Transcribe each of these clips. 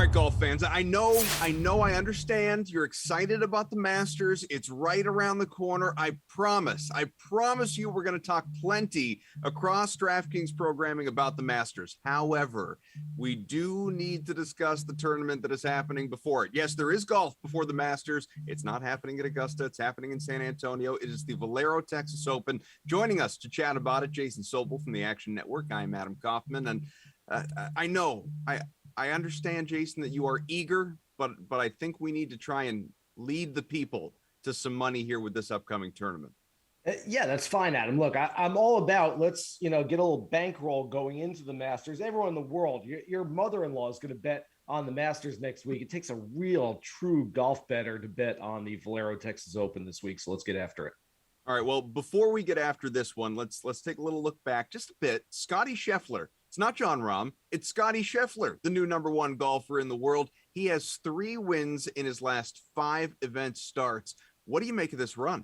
right, golf fans. I understand you're excited about the Masters. It's right around the corner. I promise you we're going to talk plenty across DraftKings programming about the Masters. However, we do need to discuss the tournament that is happening before it. Yes, there is golf before the Masters. It's not happening at Augusta. It's happening in San Antonio. It is the Valero Texas Open. Joining us to chat about it, Jason Sobel from the Action Network. I'm Adam Kaufman, and I understand, Jason, that you are eager, but I think we need to try and lead the people to some money here with this upcoming tournament. Yeah, that's fine, Adam. Look, I'm all about let's get a little bankroll going into the Masters. Everyone in the world, your mother-in-law is going to bet on the Masters next week. It takes a real, true golf bettor to bet on the Valero Texas Open this week. So let's get after it. All right. Well, before we get after this one, let's take a little look back just a bit. Scottie Scheffler. It's not Jon Rahm. It's Scottie Scheffler, the new number one golfer in the world. He has 3 wins in his last 5 event starts. What do you make of this run?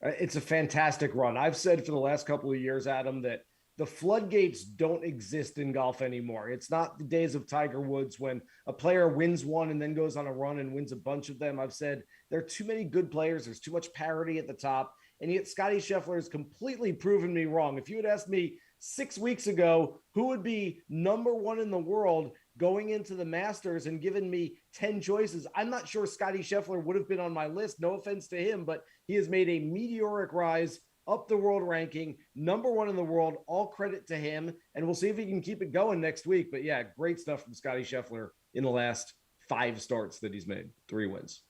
It's a fantastic run. I've said for the last couple of years, Adam, that the floodgates don't exist in golf anymore. It's not the days of Tiger Woods when a player wins one and then goes on a run and wins a bunch of them. I've said there are too many good players. There's too much parity at the top. And yet Scottie Scheffler has completely proven me wrong. If you had asked me 6 weeks ago who would be number one in the world going into the Masters and given me 10 choices, I'm not sure Scottie Scheffler would have been on my list. No offense to him, but he has made a meteoric rise up the world ranking, number one in the world. All credit to him. And we'll see if he can keep it going next week. But yeah, great stuff from Scottie Scheffler in the last 5 starts that he's made, 3 wins.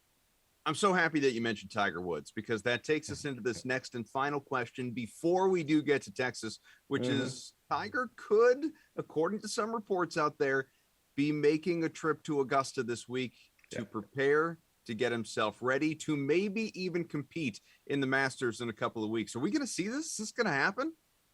I'm so happy that you mentioned Tiger Woods, because that takes us into this next and final question before we do get to Texas, which is Tiger could, according to some reports out there, be making a trip to Augusta this week to prepare, to get himself ready, to maybe even compete in the Masters in a couple of weeks. Are we going to see this? Is this going to happen?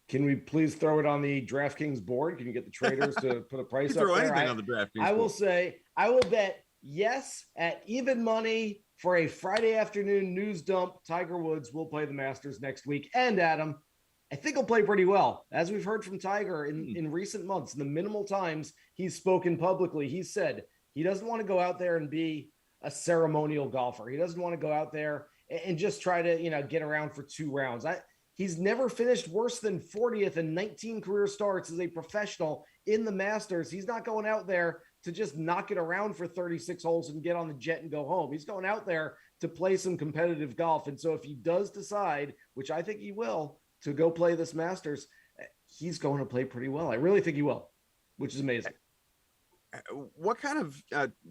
Can we please throw it on the DraftKings board? Can you get the traders to put a price up throw there? anything on the DraftKings I will board. say, I will bet yes at even money for a Friday afternoon news dump. Tiger Woods will play the Masters next week. And Adam, I think he'll play pretty well. As we've heard from Tiger in recent months, in the minimal times he's spoken publicly, he said he doesn't want to go out there and be a ceremonial golfer. He doesn't want to go out there and just try to, get around for 2 rounds. He's never finished worse than 40th in 19 career starts as a professional in the Masters. He's not going out there to just knock it around for 36 holes and get on the jet and go home. He's going out there to play some competitive golf. And so if he does decide, which I think he will, to go play this Masters, he's going to play pretty well. I really think he will, which is amazing. What kind of,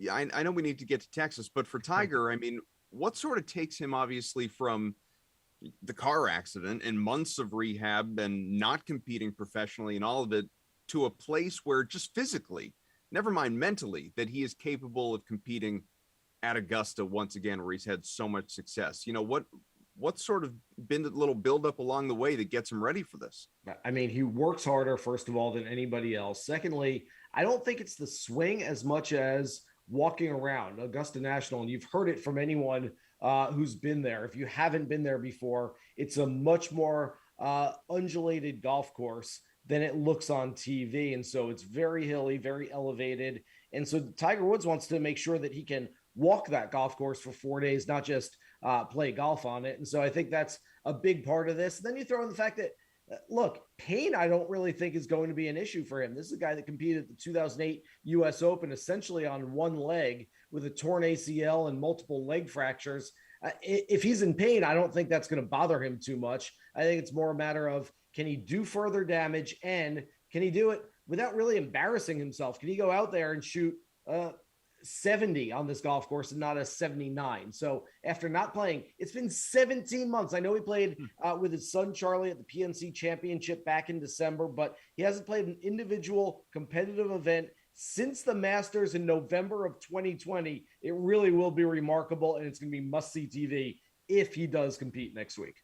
I know we need to get to Texas, but for Tiger, I mean, what sort of takes him obviously from the car accident and months of rehab and not competing professionally and all of it to a place where just physically, never mind mentally, that he is capable of competing at Augusta once again, where he's had so much success? What's sort of been the little buildup along the way that gets him ready for this? I mean, he works harder, first of all, than anybody else. Secondly, I don't think it's the swing as much as walking around Augusta National. And you've heard it from anyone who's been there. If you haven't been there before, it's a much more undulated golf course than it looks on TV. And so it's very hilly, very elevated. And so Tiger Woods wants to make sure that he can walk that golf course for 4 days, not just play golf on it. And so I think that's a big part of this. And then you throw in the fact that, look, pain, I don't really think is going to be an issue for him. This is a guy that competed at the 2008 US Open essentially on one leg with a torn ACL and multiple leg fractures. If he's in pain, I don't think that's going to bother him too much. I think it's more a matter of, can he do further damage, and can he do it without really embarrassing himself? Can he go out there and shoot 70 on this golf course and not a 79? So after not playing, it's been 17 months. I know he played with his son Charlie at the PNC Championship back in December, but he hasn't played an individual competitive event since the Masters in November of 2020. It really will be remarkable, and it's going to be must-see TV if he does compete next week.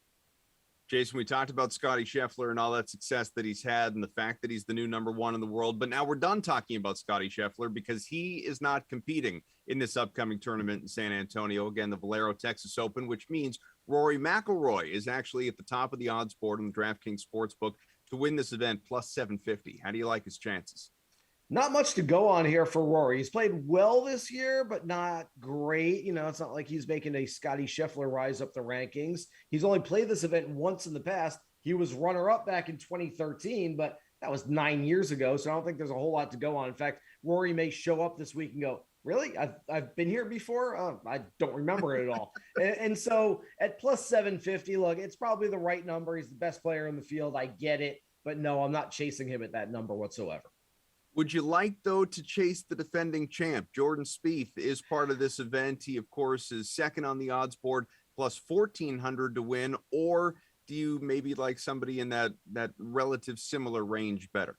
Jason, we talked about Scottie Scheffler and all that success that he's had and the fact that he's the new number one in the world. But now we're done talking about Scottie Scheffler, because he is not competing in this upcoming tournament in San Antonio. Again, the Valero Texas Open, which means Rory McIlroy is actually at the top of the odds board on the DraftKings Sportsbook to win this event, plus 750. How do you like his chances? Not much to go on here for Rory. He's played well this year, but not great. You know, it's not like he's making a Scottie Scheffler rise up the rankings. He's only played this event once in the past. He was runner-up back in 2013, but that was 9 years ago. So I don't think there's a whole lot to go on. In fact, Rory may show up this week and go, really? I've been here before? I don't remember it at all. And so at plus 750, look, it's probably the right number. He's the best player in the field. I get it. But no, I'm not chasing him at that number whatsoever. Would you like, though, to chase the defending champ? Jordan Spieth is part of this event. He, of course, is second on the odds board, plus 1,400 to win. Or do you maybe like somebody in that relative similar range better?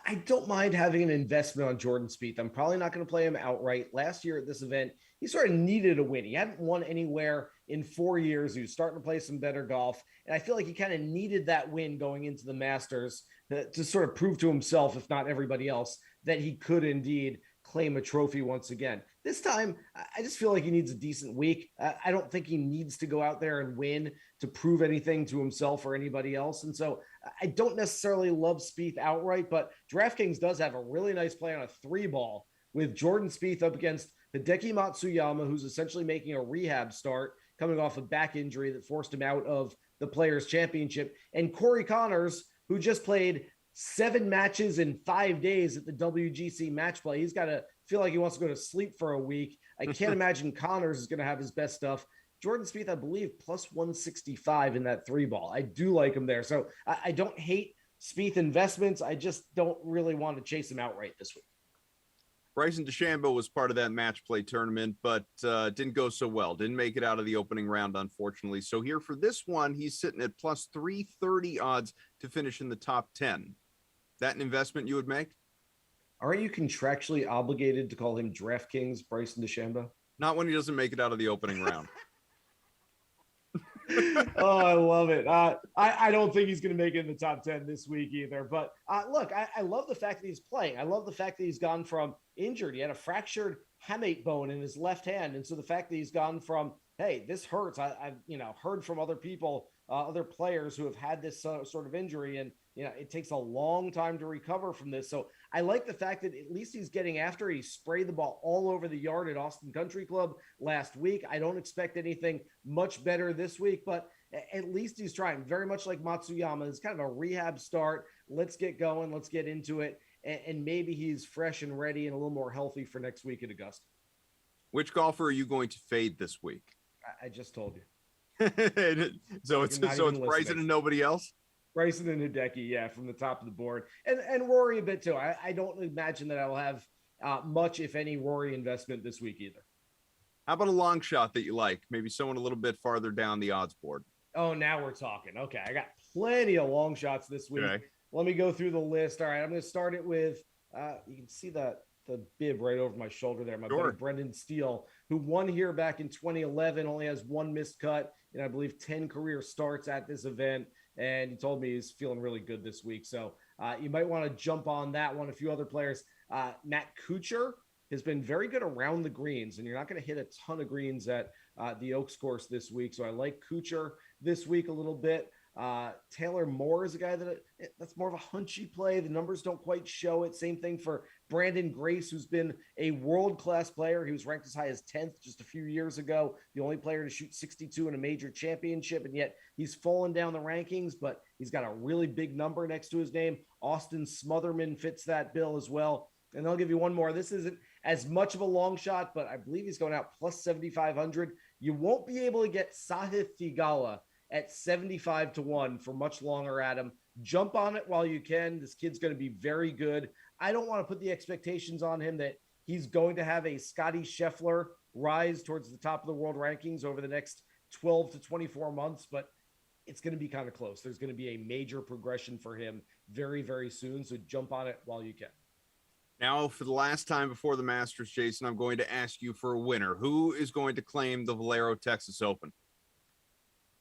I don't mind having an investment on Jordan Spieth. I'm probably not going to play him outright. Last year at this event, he sort of needed a win. He hadn't won anywhere in 4 years. He was starting to play some better golf. And I feel like he kind of needed that win going into the Masters to sort of prove to himself, if not everybody else, that he could indeed claim a trophy once again. This time, I just feel like he needs a decent week. I don't think he needs to go out there and win to prove anything to himself or anybody else. And so I don't necessarily love Spieth outright, but DraftKings does have a really nice play on a 3-ball with Jordan Spieth up against Hideki Matsuyama, who's essentially making a rehab start, coming off a back injury that forced him out of the Players' Championship, and Corey Connors, who just played 7 matches in 5 days at the WGC match play. He's got to feel like he wants to go to sleep for a week. I can't imagine Connors is going to have his best stuff. Jordan Spieth, I believe, plus 165 in that 3-ball. I do like him there. So I don't hate Spieth investments. I just don't really want to chase him outright this week. Bryson DeChambeau was part of that match play tournament, but didn't go so well. Didn't make it out of the opening round, unfortunately. So here for this one, he's sitting at plus 330 odds to finish in the top 10. That an investment you would make? Aren't you contractually obligated to call him DraftKings Bryson DeChambeau? Not when he doesn't make it out of the opening round. Oh, I love it. I don't think he's going to make it in the top 10 this week either. But look, I love the fact that he's playing. I love the fact that he's gone from injured. He had a fractured hamate bone in his left hand. And so the fact that he's gone from, hey, this hurts. I've heard from other people, other players who have had this sort of injury. And, it takes a long time to recover from this. So I like the fact that at least he's getting after it. He sprayed the ball all over the yard at Austin Country Club last week. I don't expect anything much better this week, but at least he's trying. Very much like Matsuyama. It's kind of a rehab start. Let's get going. Let's get into it. And maybe he's fresh and ready and a little more healthy for next week at Augusta. Which golfer are you going to fade this week? I just told you. So it's Bryson and nobody else? Bryson and Hideki, yeah, from the top of the board. And Rory a bit too. I don't imagine that I will have much, if any, Rory investment this week either. How about a long shot that you like? Maybe someone a little bit farther down the odds board. Oh, now we're talking. Okay, I got plenty of long shots this week. Okay. Let me go through the list. All right, I'm going to start it with, you can see the bib right over my shoulder there. My buddy Brendan Steele, who won here back in 2011, only has 1 missed cut, and I believe 10 career starts at this event. And he told me he's feeling really good this week. So you might want to jump on that one. A few other players. Matt Kuchar has been very good around the greens, and you're not going to hit a ton of greens at the Oaks course this week. So I like Kuchar this week a little bit. Taylor Moore is a guy that's more of a hunchy play. The numbers don't quite show it. Same thing for Brandon Grace, who's been a world-class player. He was ranked as high as 10th just a few years ago, the only player to shoot 62 in a major championship, and yet he's fallen down the rankings, but he's got a really big number next to his name. Austin Smotherman fits that bill as well. And I'll give you one more. This isn't as much of a long shot, but I believe he's going out plus 7,500. You won't be able to get Sahith Theegala at 75 to 1 for much longer, Adam. Jump on it while you can. This kid's going to be very good. I don't want to put the expectations on him that he's going to have a Scottie Scheffler rise towards the top of the world rankings over the next 12 to 24 months, but it's going to be kind of close. There's going to be a major progression for him very, very soon. So jump on it while you can. Now, for the last time before the Masters, Jason, I'm going to ask you for a winner. Who is going to claim the Valero Texas Open?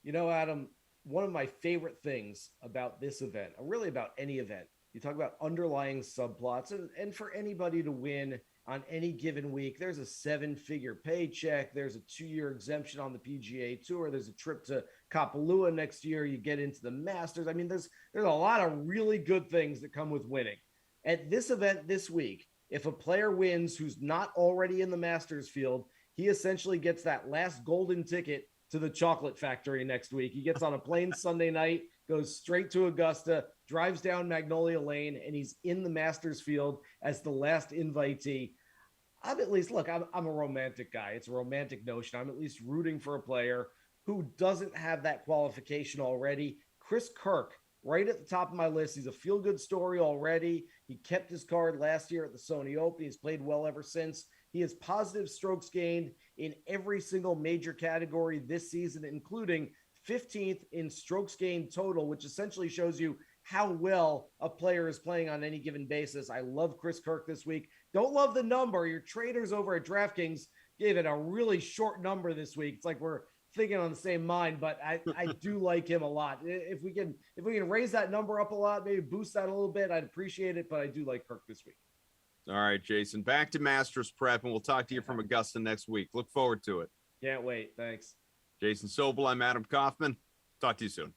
Adam, one of my favorite things about this event, or really about any event, you talk about underlying subplots, and for anybody to win on any given week, there's a 7-figure paycheck, there's a 2-year exemption on the PGA Tour, there's a trip to Kapalua next year, you get into the Masters. I mean, there's a lot of really good things that come with winning. At this event this week, if a player wins who's not already in the Masters field, he essentially gets that last golden ticket to the chocolate factory next week. He gets on a plane Sunday night, goes straight to Augusta, drives down Magnolia Lane, and he's in the Masters field as the last invitee. I'm at least, look, I'm a romantic guy. It's a romantic notion. I'm at least rooting for a player who doesn't have that qualification already. Chris Kirk, right at the top of my list. He's a feel-good story already. He kept his card last year at the Sony Open. He's played well ever since. He has positive strokes gained in every single major category this season, including 15th in strokes gained total, which essentially shows you how well a player is playing on any given basis. I love Chris Kirk this week. Don't love the number. Your traders over at DraftKings gave it a really short number this week. It's like we're thinking on the same mind, but I do like him a lot. If we can raise that number up a lot, maybe boost that a little bit, I'd appreciate it, but I do like Kirk this week. All right, Jason, back to Masters prep, and we'll talk to you from Augusta next week. Look forward to it. Can't wait. Thanks. Jason Sobel, I'm Adam Kaufman. Talk to you soon.